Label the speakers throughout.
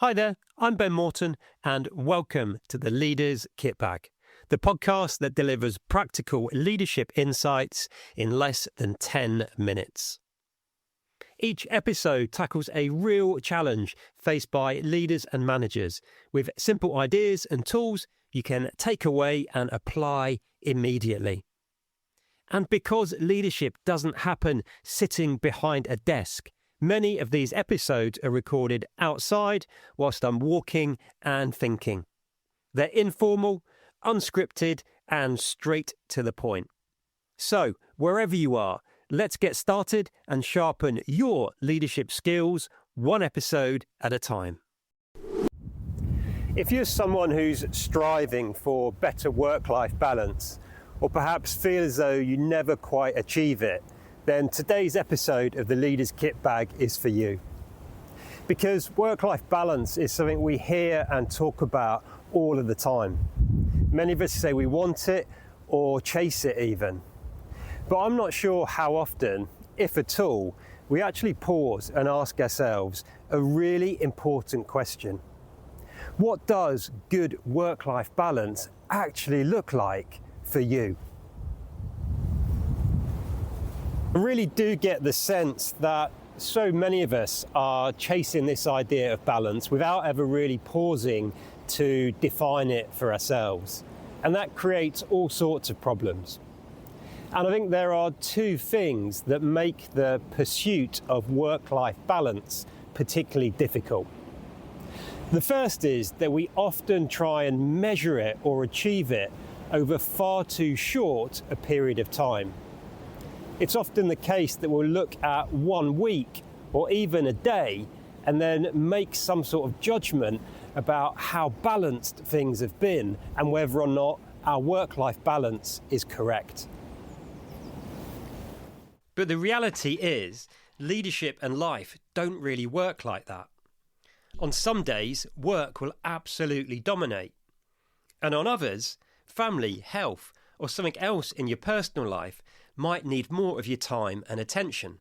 Speaker 1: Hi there, I'm Ben Morton, and welcome to the Leaders Kitbag, the podcast that delivers practical leadership insights in less than 10 minutes. Each episode tackles a real challenge faced by leaders and managers with simple ideas and tools you can take away and apply immediately. And because leadership doesn't happen sitting behind a desk, many of these episodes are recorded outside whilst I'm walking and thinking. They're informal, unscripted, and straight to the point. So, wherever you are, let's get started and sharpen your leadership skills one episode at a time. If you're someone who's striving for better work-life balance, or perhaps feel as though you never quite achieve it, then today's episode of the Leaders Kitbag is for you. Because work-life balance is something we hear and talk about all of the time. Many of us say we want it or chase it even. But I'm not sure how often, if at all, we actually pause and ask ourselves a really important question. What does good work-life balance actually look like for you? I really do get the sense that so many of us are chasing this idea of balance without ever really pausing to define it for ourselves. And that creates all sorts of problems. And I think there are two things that make the pursuit of work-life balance particularly difficult. The first is that we often try and measure it or achieve it over far too short a period of time. It's often the case that we'll look at 1 week or even a day and then make some sort of judgment about how balanced things have been and whether or not our work-life balance is correct. But the reality is, leadership and life don't really work like that. On some days, work will absolutely dominate. And on others, family, health, or something else in your personal life might need more of your time and attention.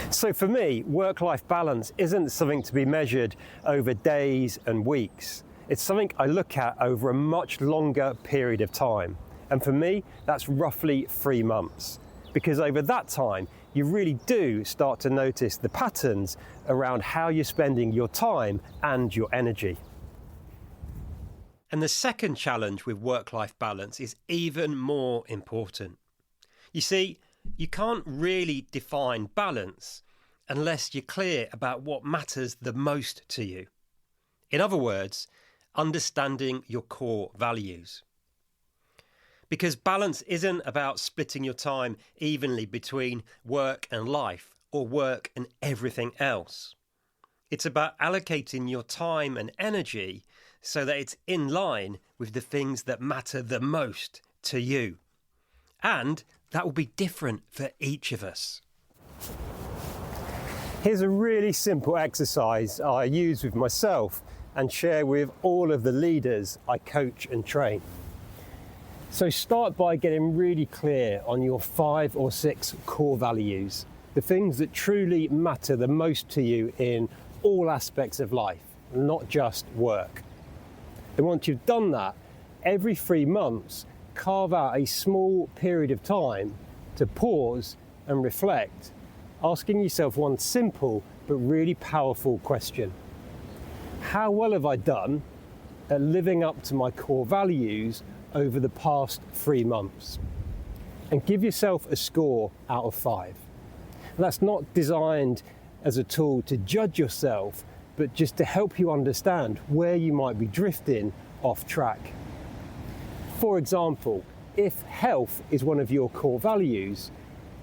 Speaker 1: So for me, work-life balance isn't something to be measured over days and weeks. It's something I look at over a much longer period of time. And for me, that's roughly 3 months. Because over that time, you really do start to notice the patterns around how you're spending your time and your energy. And the second challenge with work-life balance is even more important. You see, you can't really define balance unless you're clear about what matters the most to you. In other words, understanding your core values. Because balance isn't about splitting your time evenly between work and life or work and everything else. It's about allocating your time and energy so that it's in line with the things that matter the most to you. And that will be different for each of us. Here's a really simple exercise I use with myself and share with all of the leaders I coach and train. So start by getting really clear on your 5 or 6 core values, the things that truly matter the most to you in all aspects of life, not just work. And once you've done that, every 3 months, carve out a small period of time to pause and reflect, asking yourself one simple but really powerful question. How well have I done at living up to my core values over the past 3 months? And give yourself a score out of 5. And that's not designed as a tool to judge yourself, but just to help you understand where you might be drifting off track. For example, if health is one of your core values,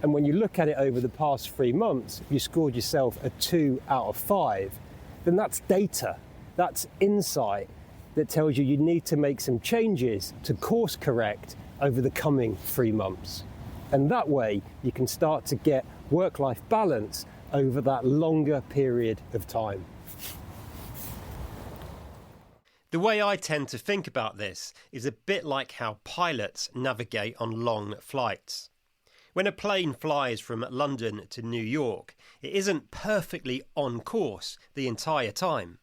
Speaker 1: and when you look at it over the past 3 months, you scored yourself a 2 out of 5, then that's data, that's insight that tells you need to make some changes to course correct over the coming 3 months. And that way you can start to get work-life balance over that longer period of time. The way I tend to think about this is a bit like how pilots navigate on long flights. When a plane flies from London to New York, it isn't perfectly on course the entire time.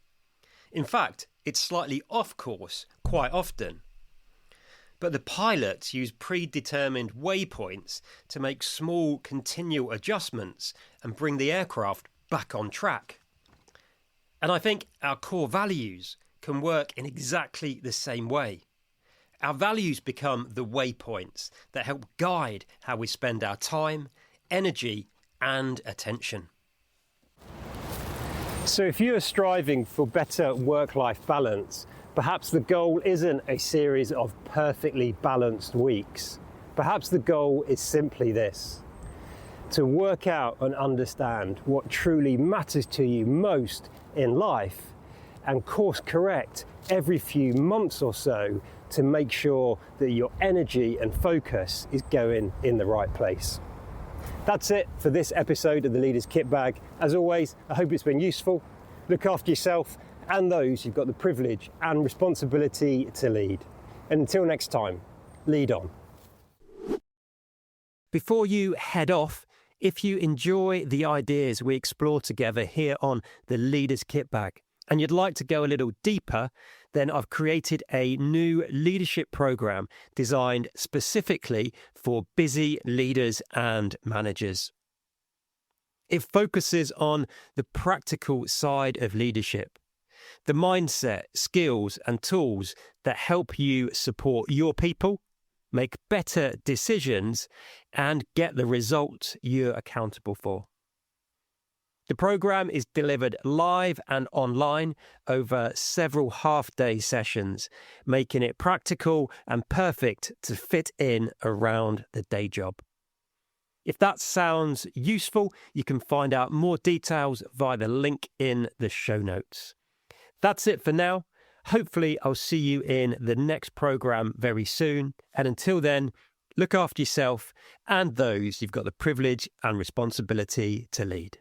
Speaker 2: In fact, it's slightly off course quite often. But the pilots use predetermined waypoints to make small continual adjustments and bring the aircraft back on track. And I think our core values can work in exactly the same way. Our values become the waypoints that help guide how we spend our time, energy, and attention.
Speaker 1: So if you are striving for better work-life balance, perhaps the goal isn't a series of perfectly balanced weeks. Perhaps the goal is simply this: to work out and understand what truly matters to you most in life and course correct every few months or so to make sure that your energy and focus is going in the right place. That's it for this episode of the Leader's Kitbag. As always, I hope it's been useful. Look after yourself and those you've got the privilege and responsibility to lead. And until next time, lead on.
Speaker 2: Before you head off, if you enjoy the ideas we explore together here on the Leader's Kitbag and you'd like to go a little deeper, then I've created a new leadership program designed specifically for busy leaders and managers. It focuses on the practical side of leadership, the mindset, skills, and tools that help you support your people, make better decisions, and get the results you're accountable for. The program is delivered live and online over several half-day sessions, making it practical and perfect to fit in around the day job. If that sounds useful, you can find out more details via the link in the show notes. That's it for now. Hopefully, I'll see you in the next program very soon. And until then, look after yourself and those you've got the privilege and responsibility to lead.